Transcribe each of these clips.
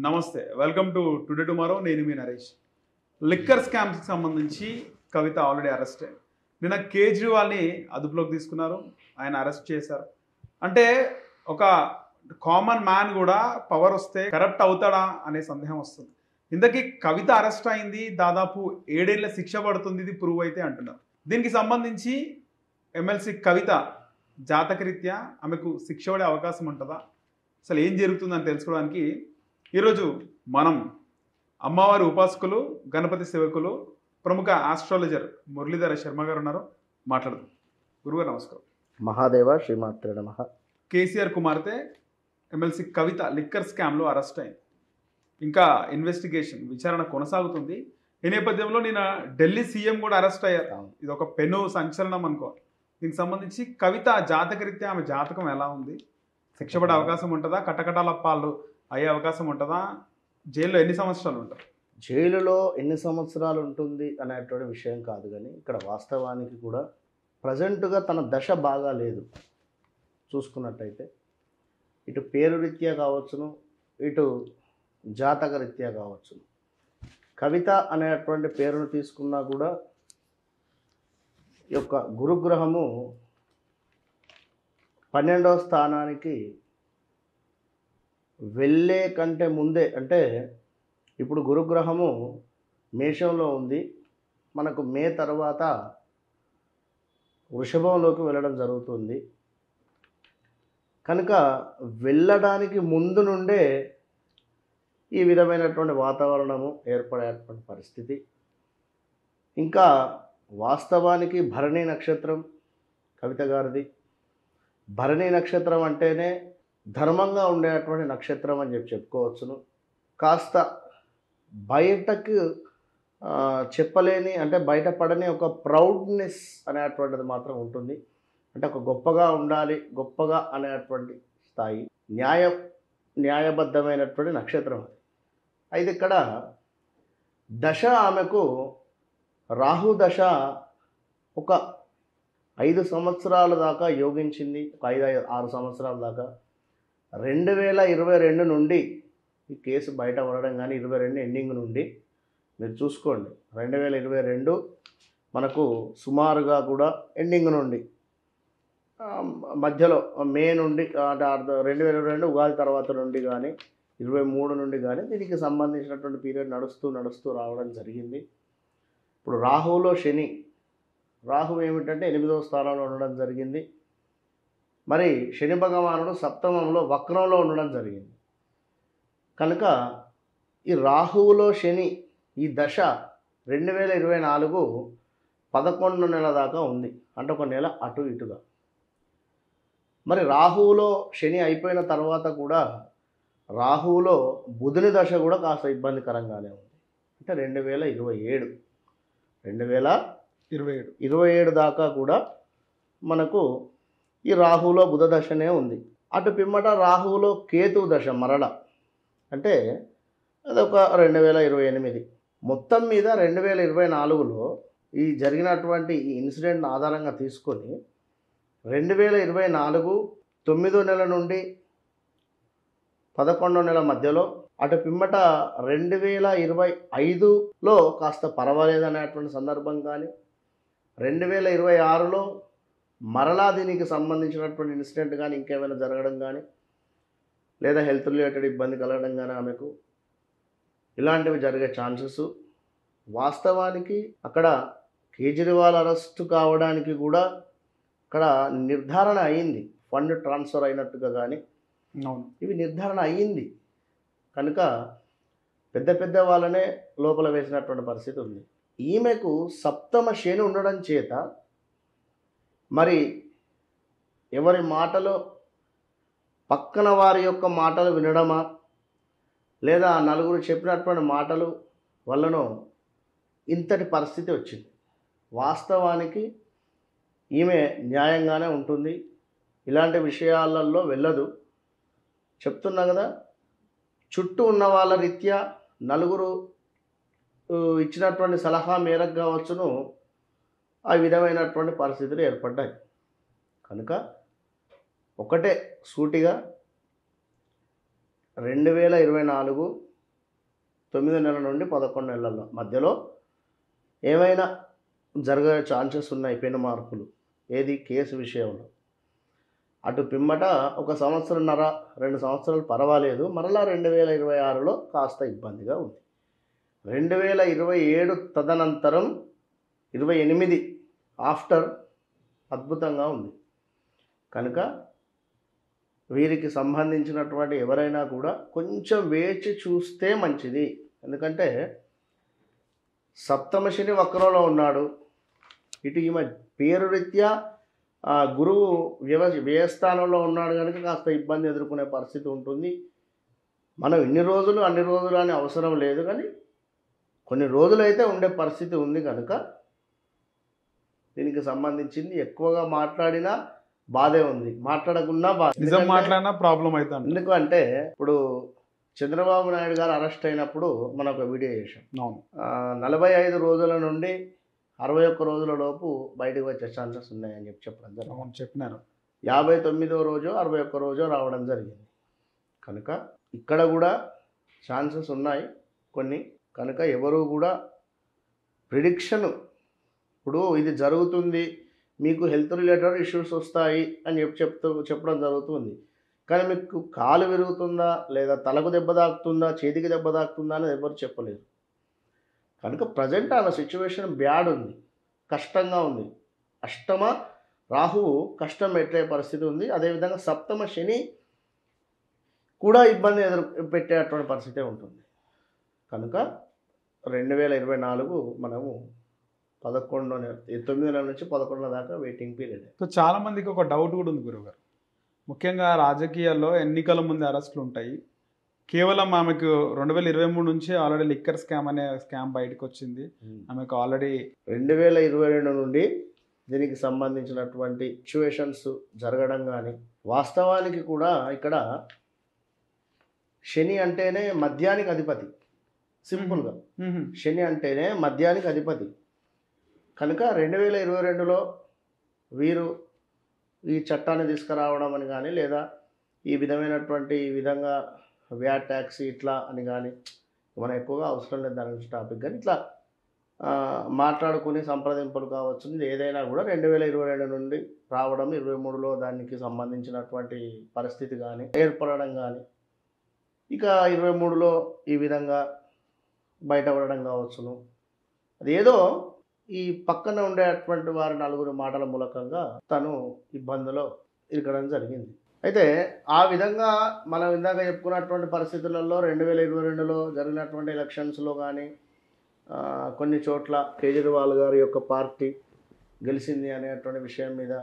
నమస్తే, welcome to today tomorrow. నేను మీ Naresh. Liquor స్కామ్స్కి సంబంధించి కవిత ఆల్రెడీ అరెస్ట్ అయ్యింది. నిన్న కేజ్రీవాల్ని అదుపులోకి తీసుకున్నారు, ఆయన అరెస్ట్ చేశారు. అంటే ఒక కామన్ మ్యాన్ కూడా పవర్ వస్తే కరప్ట్ అవుతాడా అనే సందేహం వస్తుంది. ఇంతకీ కవిత అరెస్ట్ అయింది, దాదాపు 7 ఏళ్ల శిక్ష పడుతుంది, ఇది ప్రూవ్ అయితే అంటున్నారు. దీనికి సంబంధించి ఎమ్మెల్సీ కవిత జాతకరీత్యా ఆమెకు శిక్ష పడే అవకాశం ఉంటుందా, అసలు ఏం జరుగుతుందని తెలుసుకోవడానికి ఈరోజు మనం అమ్మవారి ఉపాసకులు, గణపతి సేవకులు, ప్రముఖ ఆస్ట్రాలజర్ మురళీధర శర్మ గారు ఉన్నారు. మాట్లాడదాం. గురుగారు నమస్కారం. మహాదేవ శ్రీమాత్రే నమః. కేసీఆర్ కుమార్తె ఎమ్మెల్సీ కవిత లిక్కర్ స్కామ్లో అరెస్ట్ అయింది. ఇంకా ఇన్వెస్టిగేషన్ విచారణ కొనసాగుతుంది. ఈ నేపథ్యంలో నిన్న ఢిల్లీ సీఎం కూడా అరెస్ట్ అయ్యారు. ఇది ఒక పెను సంచలనం అనుకోవాలి. దీనికి సంబంధించి కవిత జాతకరీత్యా ఆమె జాతకం ఎలా ఉంది, శిక్ష పడే అవకాశం ఉంటుందా, కటకటాల పాలు అయ్యే అవకాశం ఉంటుందా, జైల్లో ఎన్ని సంవత్సరాలు ఉంటారు? జైలులో ఎన్ని సంవత్సరాలు ఉంటుంది అనేటువంటి విషయం కాదు, కానీ ఇక్కడ వాస్తవానికి కూడా ప్రజెంట్గా తన దశ బాగా లేదు. చూసుకున్నట్టయితే ఇటు పేరు రీత్యా కావచ్చును, ఇటు జాతక రీత్యా కావచ్చును. కవిత అనేటువంటి పేరును తీసుకున్నా కూడా ఈ యొక్క గురుగ్రహము 12వ స్థానానికి వెళ్ళే కంటే ముందే, అంటే ఇప్పుడు గురుగ్రహము మేషంలో ఉంది, మనకు మే తర్వాత వృషభంలోకి వెళ్ళడం జరుగుతుంది. కనుక వెళ్ళడానికి ముందు నుండే ఈ విధమైనటువంటి వాతావరణము ఏర్పడేటువంటి పరిస్థితి. ఇంకా వాస్తవానికి భరణి నక్షత్రం కవిత గారిది. భరణి నక్షత్రం అంటేనే ధర్మంగా ఉండేటువంటి నక్షత్రం అని చెప్పుకోవచ్చును. కాస్త బయటకు చెప్పలేని, అంటే బయటపడని ఒక ప్రౌడ్నెస్ అనేటువంటిది మాత్రం ఉంటుంది. అంటే ఒక గొప్పగా ఉండాలి, గొప్పగా అనేటువంటి స్థాయి, న్యాయబద్ధమైనటువంటి నక్షత్రం. అయితే ఇక్కడ దశ ఆమెకు రాహు దశ ఒక 5 సంవత్సరాల దాకా యోగించింది. ఒక 5-6 సంవత్సరాల దాకా 2022 నుండి ఈ కేసు బయట పడడం, కానీ 22 ఎండింగ్ నుండి మీరు చూసుకోండి. 2022 మనకు సుమారుగా కూడా ఎండింగ్ నుండి మధ్యలో మే నుండి, అంటే 2022 ఉగాది తర్వాత నుండి కానీ 23 నుండి కానీ దీనికి సంబంధించినటువంటి పీరియడ్ నడుస్తూ రావడం జరిగింది. ఇప్పుడు రాహులో శని, రాహు ఏమిటంటే 8వ స్థానంలో ఉండడం జరిగింది. మరి శని భగవానుడు సప్తమంలో వక్రంలో ఉండడం జరిగింది. కనుక ఈ రాహువులో శని ఈ దశ 2024 11 నెల దాకా ఉంది, అంటే ఒక నెల అటు ఇటుగా. మరి రాహువులో శని అయిపోయిన తర్వాత కూడా రాహువులో బుధుని దశ కూడా కాస్త ఇబ్బందికరంగానే ఉంది. అంటే 2027 దాకా కూడా మనకు ఈ రాహువులో బుధ దశనే ఉంది. అటు పిమ్మట రాహువులో కేతు దశ మరల, అంటే అదొక 2028. మొత్తం మీద 2024లో ఈ జరిగినటువంటి ఈ ఇన్సిడెంట్ని ఆధారంగా తీసుకొని 2024 9వ నెల నుండి 11వ నెల మధ్యలో, అటు పిమ్మట 2025లో కాస్త పర్వాలేదనేటువంటి సందర్భం కానీ, 2026లో మరలా దీనికి సంబంధించినటువంటి ఇన్సిడెంట్ కానీ ఇంకేమైనా జరగడం కానీ, లేదా హెల్త్ రిలేటెడ్ ఇబ్బంది కలగడం కానీ ఆమెకు, ఇలాంటివి జరిగే ఛాన్సెస్. వాస్తవానికి అక్కడ కేజ్రీవాల్ అరెస్ట్ కావడానికి కూడా అక్కడ నిర్ధారణ అయింది, ఫండ్ ట్రాన్స్ఫర్ అయినట్టుగా కానీ ఇవి నిర్ధారణ అయ్యింది. కనుక పెద్ద వాళ్ళనే లోపల వేసినటువంటి పరిస్థితి ఉంది. ఈమెకు సప్తమ శని ఉండడం చేత మరి ఎవరి మాటలు, పక్కన వారి యొక్క మాటలు వినడమా, లేదా నలుగురు చెప్పినటువంటి మాటలు వల్లనో ఇంతటి పరిస్థితి వచ్చింది. వాస్తవానికి ఈమె న్యాయంగానే ఉంటుంది, ఇలాంటి విషయాలలో వెళ్ళదు. చెప్తున్నా కదా, చుట్టూ ఉన్న వాళ్ళ రీత్యా నలుగురు ఇచ్చినటువంటి సలహా మేరకు కావచ్చును ఆ విధమైనటువంటి పరిస్థితులు ఏర్పడ్డాయి. కనుక ఒకటే సూటిగా 2024 9 నెలల నుండి 11 నెలల మధ్యలో ఏమైనా జరిగే ఛాన్సెస్ ఉన్నాయి పెను మార్పులు. ఏది కేసు విషయంలో. అటు పిమ్మట 1 సంవత్సరంన్నర 2 సంవత్సరాలు పర్వాలేదు. మరలా 2026లో కాస్త ఇబ్బందిగా ఉంది. 2027 తదనంతరం 28 ఆఫ్టర్ అద్భుతంగా ఉంది. కనుక వీరికి సంబంధించినటువంటి ఎవరైనా కూడా కొంచెం వేచి చూస్తే మంచిది. ఎందుకంటే సప్తమ శని వక్రంలో ఉన్నాడు. ఇటు ఈమె పేరు రీత్యా గురువు వ్యయస్థానంలో ఉన్నాడు కనుక కాస్త ఇబ్బంది ఎదుర్కొనే పరిస్థితి ఉంటుంది. మనం ఇన్ని రోజులు అన్ని రోజులు అని అవసరం లేదు, కానీ కొన్ని రోజులు అయితే ఉండే పరిస్థితి ఉంది. కనుక దీనికి సంబంధించింది ఎక్కువగా మాట్లాడినా బాధే ఉంది, మాట్లాడకున్నా బాధ. నిజం మాట్లాడినా ప్రాబ్లం అవుతుంది. ఎందుకంటే ఇప్పుడు చంద్రబాబు నాయుడు గారు అరెస్ట్ అయినప్పుడు మనం ఒక వీడియో చేసాం. 45 రోజుల నుండి 61 రోజుల లోపు బయటకు వచ్చే ఛాన్సెస్ ఉన్నాయని చెప్పడం జరిగింది. చెప్పినారు. 59వ రోజు 61 రోజు రావడం జరిగింది. కనుక ఇక్కడ కూడా ఛాన్సెస్ ఉన్నాయి కొన్ని. కనుక ఎవరు కూడా ప్రిడిక్షన్ ఇప్పుడు ఇది జరుగుతుంది, మీకు హెల్త్ రిలేటెడ్ ఇష్యూస్ వస్తాయి అని చెప్పడం జరుగుతుంది. కానీ మీకు కాలు విరుగుతుందా, లేదా తలకు దెబ్బ తాకుతుందా, చేతికి దెబ్బ తాకుతుందా అనేది ఎవరు చెప్పలేరు. కనుక ప్రజెంట్ ఆమె సిచ్యువేషన్ బ్యాడ్ ఉంది, కష్టంగా ఉంది. అష్టమ రాహువు కష్టం పెట్టే పరిస్థితి ఉంది. అదేవిధంగా సప్తమ శని కూడా ఇబ్బంది పెట్టేటువంటి పరిస్థితే ఉంటుంది. కనుక 2024 మనము 9 నెలల నుంచి 11 దాకా వెయిటింగ్ పీరియడ్. సో చాలా మందికి ఒక డౌట్ కూడా ఉంది గురువు గారు. ముఖ్యంగా రాజకీయాల్లో ఎన్నికల ముందు అరెస్టులు ఉంటాయి. కేవలం ఆమెకు 2023 నుంచి ఆల్రెడీ లిక్కర్ స్కామ్ అనే స్కామ్ బయటకు వచ్చింది. ఆమెకు ఆల్రెడీ 2022 నుండి దీనికి సంబంధించినటువంటి సిచ్యువేషన్స్ జరగడం కానీ, వాస్తవానికి కూడా ఇక్కడ శని అంటేనే మద్యానికి అధిపతి. సింపుల్గా శని అంటేనే మద్యానికి అధిపతి. కనుక 2022లో వీరు ఈ చట్టాన్ని తీసుకురావడం అని కానీ, లేదా ఈ విధంగా వ్యాట్ ట్యాక్స్ ఇట్లా అని కానీ, మనం ఎక్కువగా అవసరం లేదు దాని గురించి టాపిక్. కానీ ఇట్లా మాట్లాడుకుని సంప్రదింపులు కావచ్చు, ఏదైనా కూడా 2022 నుండి రావడం, 23లో దానికి సంబంధించినటువంటి పరిస్థితి కానీ ఏర్పడడం కానీ, ఇక 23లో ఈ విధంగా బయటపడడం కావచ్చును. అదేదో ఈ పక్కన ఉండేటువంటి వారి 4 మాటల మూలకంగా తను ఇబ్బందిలో ఇరకడం జరిగింది. అయితే ఆ విధంగా మనం ఇందాక చెప్పుకున్నటువంటి పరిస్థితులలో 2022లో జరిగినటువంటి ఎలక్షన్స్లో కానీ కొన్ని చోట్ల కేజ్రీవాల్ గారి యొక్క పార్టీ గెలిచింది అనేటువంటి విషయం మీద,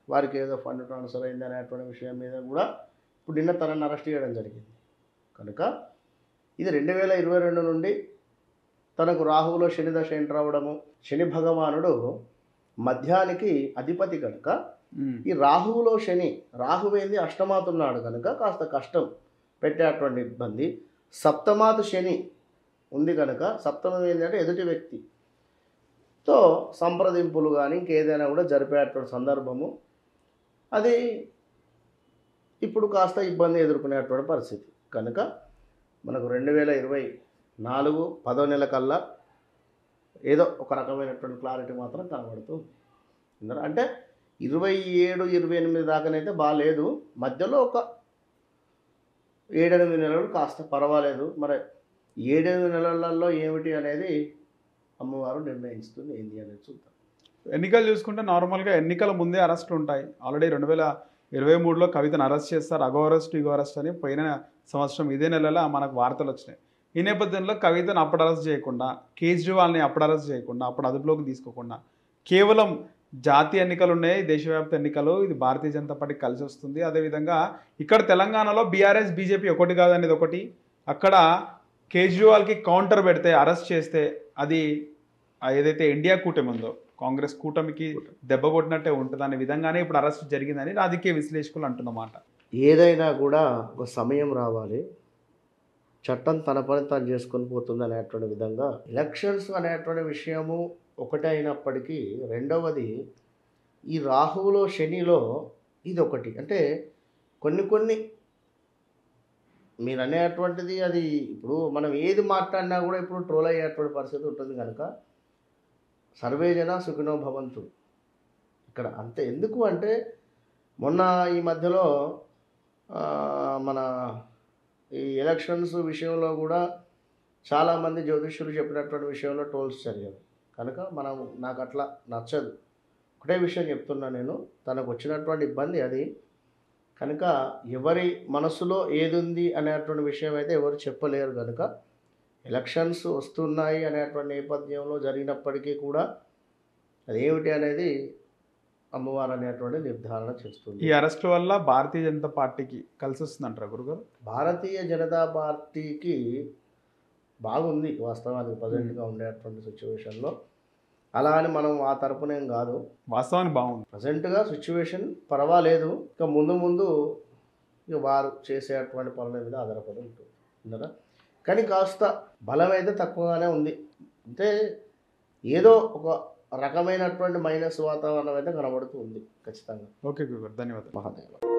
వారికి ఏదో ఫండ్ ట్రాన్స్ఫర్ అయింది అనేటువంటి విషయం మీద కూడా ఇప్పుడు నిన్న తనని అరెస్ట్ చేయడం జరిగింది. కనుక ఇది 2022 నుండి తనకు రాహువులో శని దశ ఎంటర్ అవ్వడము, శని భగవానుడు మధ్యానికి అధిపతి కనుక ఈ రాహువులో శని, రాహువేంది అష్టమాతున్నాడు కనుక కాస్త కష్టం పెట్టేటువంటి ఇబ్బంది. సప్తమాతు శని ఉంది కనుక సప్తమం ఏంటంటే ఎదుటి వ్యక్తితో సంప్రదింపులు కానీ ఇంకేదైనా కూడా జరిపేటువంటి సందర్భము, అది ఇప్పుడు కాస్త ఇబ్బంది ఎదుర్కొనేటువంటి పరిస్థితి. కనుక మనకు 2024 10వ నెల కల్లా ఏదో ఒక రకమైనటువంటి క్లారిటీ మాత్రం కనబడుతుంది. అంటే 27-28 దాకానైతే బాగాలేదు, మధ్యలో ఒక 7-8 నెలలు కాస్త పర్వాలేదు. మరి 7-8 నెలలలో ఏమిటి అనేది అమ్మవారు నిర్ణయిస్తుంది, ఏంది అనేది చూద్దాం. ఎన్నికలు చూసుకుంటే నార్మల్గా ఎన్నికల ముందే అరెస్టులు ఉంటాయి. ఆల్రెడీ 2023లో కవితను అరెస్ట్ చేస్తారు. అగో అరెస్ట్ ఇగో అరెస్ట్ అని పోయిన సంవత్సరం ఇదే నెలలో మనకు వార్తలు వచ్చినాయి. ఈ నేపథ్యంలో కవితను అప్పుడు అరెస్ట్ చేయకుండా, కేజ్రీవాల్ని అప్పుడు అరెస్ట్ చేయకుండా, అప్పుడు అదుపులోకి తీసుకోకుండా, కేవలం జాతీయ ఎన్నికలు ఉన్నాయి, దేశవ్యాప్త ఎన్నికలు, ఇది భారతీయ జనతా పార్టీకి కలిసి వస్తుంది. అదేవిధంగా ఇక్కడ తెలంగాణలో బీఆర్ఎస్ బీజేపీ ఒకటి కాదనేది ఒకటి. అక్కడ కేజ్రీవాల్కి కౌంటర్ పెడితే, అరెస్ట్ చేస్తే అది ఏదైతే ఇండియా కూటమి ఉందో కాంగ్రెస్ కూటమికి దెబ్బ కొట్టినట్టే ఉంటుంది అనే విధంగానే ఇప్పుడు అరెస్ట్ జరిగిందని రాజకీయ విశ్లేషకులు అంటున్నమాట. ఏదైనా కూడా ఒక సమయం రావాలి, చట్టం తన పని తాను చేసుకొని పోతుంది అనేటువంటి విధంగా. ఎలక్షన్స్ అనేటువంటి విషయము ఒకటే అయినప్పటికీ, రెండవది ఈ రాహువులో శనిలో ఇది ఒకటి. అంటే కొన్ని మీరు అనేటువంటిది అది ఇప్పుడు మనం ఏది మాట్లాడినా కూడా ఇప్పుడు ట్రోల్ అయ్యేటువంటి పరిస్థితి ఉంటుంది కనుక సర్వే జన సుఖినో భవంతు. ఇక్కడ అంతే. ఎందుకు అంటే మొన్న ఈ మధ్యలో మన ఈ ఎలక్షన్స్ విషయంలో కూడా చాలామంది జ్యోతిష్యులు చెప్పినటువంటి విషయంలో ట్రోల్స్ జరిగాయి కనుక నాకు అట్లా నచ్చదు. ఒకటే విషయం చెప్తున్నా నేను, తనకు వచ్చినటువంటి ఇబ్బంది అది కనుక ఎవరి మనసులో ఏది ఉంది అనేటువంటి విషయం అయితే ఎవరు చెప్పలేరు కనుక ఎలక్షన్స్ వస్తున్నాయి అనేటువంటి నేపథ్యంలో జరిగినప్పటికీ కూడా అదేమిటి అనేది అమ్మవారు అనేటువంటి నిర్ధారణ చేస్తుంది. ఈ అరెస్ట్ వల్ల భారతీయ జనతా పార్టీకి కలిసి వస్తుందంటారా గురుగారు? భారతీయ జనతా పార్టీకి బాగుంది వాస్తవానికి ప్రజెంట్గా ఉండేటువంటి సిచ్యువేషన్లో. అలా అని మనం ఆ తరపునేం కాదు, వాస్తవానికి బాగుంది. ప్రజెంట్గా సిచ్యువేషన్ పర్వాలేదు. ఇక ముందు ఇక వారు చేసేటువంటి పనుల మీద ఆధారపడి ఉంటుంది కదా. కానీ కాస్త బలం అయితే తక్కువగానే ఉంది. అంటే ఏదో ఒక రకమైనటువంటి మైనస్ వాతావరణం అయితే కనబడుతూ ఉంది ఖచ్చితంగా. ఓకే గురుగారు, ధన్యవాదాలు. మహాదేవ.